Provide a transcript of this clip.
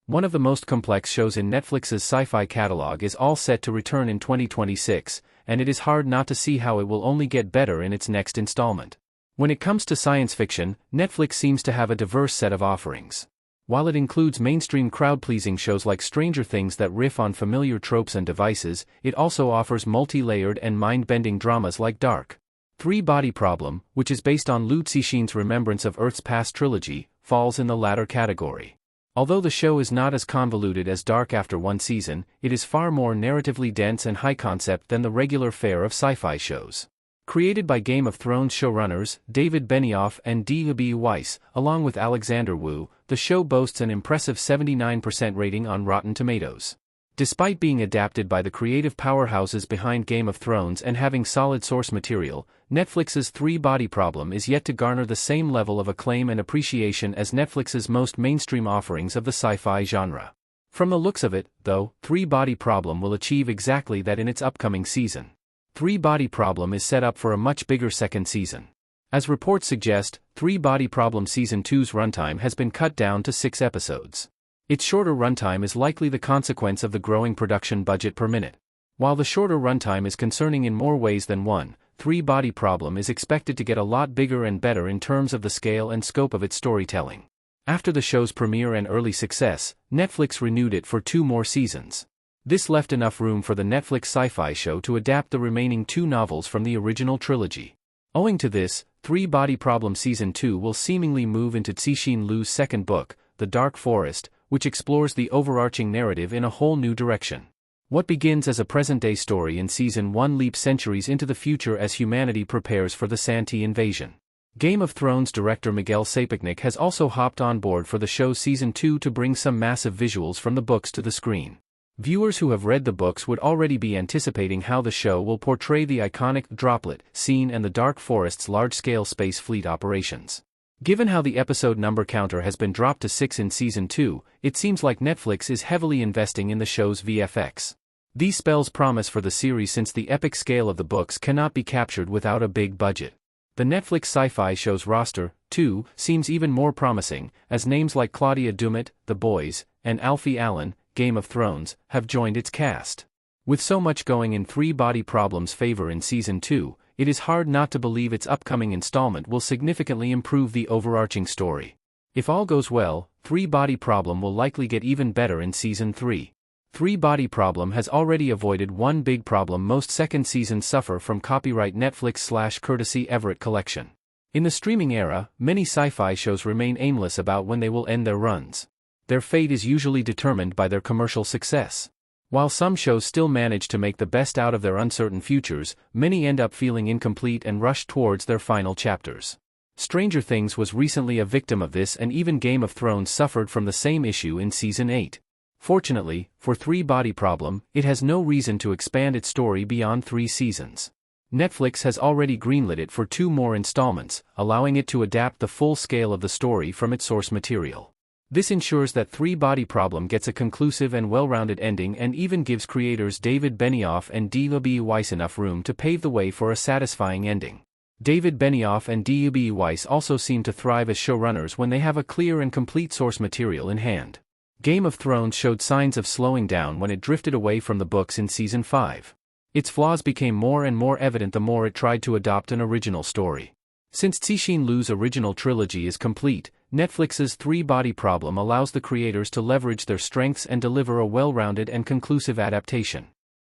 One of the most complex shows in Netflix's sci-fi catalog is all set to return in 2026, and it is hard not to see how it will only get better in its next installment. When it comes to science fiction, Netflix seems to have a diverse set of offerings. While it includes mainstream crowd-pleasing shows like Stranger Things that riff on familiar tropes and devices, it also offers multi-layered and mind-bending dramas like Dark. Three-Body Problem, which is based on Liu Cixin's Remembrance of Earth's Past trilogy, falls in the latter category. Although the show is not as convoluted as Dark after one season, it is far more narratively dense and high-concept than the regular fare of sci-fi shows. Created by Game of Thrones showrunners David Benioff and D.B. Weiss, along with Alexander Wu, the show boasts an impressive 79% rating on Rotten Tomatoes. Despite being adapted by the creative powerhouses behind Game of Thrones and having solid source material, Netflix's Three-Body Problem is yet to garner the same level of acclaim and appreciation as Netflix's most mainstream offerings of the sci-fi genre. From the looks of it, though, Three-Body Problem will achieve exactly that in its upcoming season. Three-Body Problem is set up for a much bigger second season. As reports suggest, Three-Body Problem Season 2's runtime has been cut down to 6 episodes. Its shorter runtime is likely the consequence of the growing production budget per minute. While the shorter runtime is concerning in more ways than one, Three-Body Problem is expected to get a lot bigger and better in terms of the scale and scope of its storytelling. After the show's premiere and early success, Netflix renewed it for 2 more seasons. This left enough room for the Netflix sci-fi show to adapt the remaining 2 novels from the original trilogy. Owing to this, Three-Body Problem Season 2 will seemingly move into Cixin Liu's second book, The Dark Forest, which explores the overarching narrative in a whole new direction. What begins as a present-day story in Season 1 leaps centuries into the future as humanity prepares for the Santee invasion. Game of Thrones director Miguel Sapochnik has also hopped on board for the show's Season 2 to bring some massive visuals from the books to the screen. Viewers who have read the books would already be anticipating how the show will portray the iconic droplet scene and the Dark Forest's large-scale space fleet operations. Given how the episode number counter has been dropped to 6 in Season 2, it seems like Netflix is heavily investing in the show's VFX. These spells promise for the series since the epic scale of the books cannot be captured without a big budget. The Netflix sci-fi show's roster, too, seems even more promising, as names like Claudia Dumet, The Boys, and Alfie Allen, Game of Thrones, have joined its cast. With so much going in Three-Body Problem's favor in Season 2, it is hard not to believe its upcoming installment will significantly improve the overarching story. If all goes well, Three-Body Problem will likely get even better in Season 3. Three-Body Problem has already avoided one big problem most second seasons suffer from: copyright Netflix/courtesy Everett collection. In the streaming era, many sci-fi shows remain aimless about when they will end their runs. Their fate is usually determined by their commercial success. While some shows still manage to make the best out of their uncertain futures, many end up feeling incomplete and rush towards their final chapters. Stranger Things was recently a victim of this, and even Game of Thrones suffered from the same issue in Season 8. Fortunately, for Three-Body Problem, it has no reason to expand its story beyond 3 seasons. Netflix has already greenlit it for 2 more installments, allowing it to adapt the full scale of the story from its source material. This ensures that Three-Body Problem gets a conclusive and well-rounded ending, and even gives creators David Benioff and D.B. Weiss enough room to pave the way for a satisfying ending. David Benioff and D.B. Weiss also seem to thrive as showrunners when they have a clear and complete source material in hand. Game of Thrones showed signs of slowing down when it drifted away from the books in Season 5. Its flaws became more and more evident the more it tried to adopt an original story. Since Cixin Liu's original trilogy is complete, Netflix's Three-Body Problem allows the creators to leverage their strengths and deliver a well-rounded and conclusive adaptation.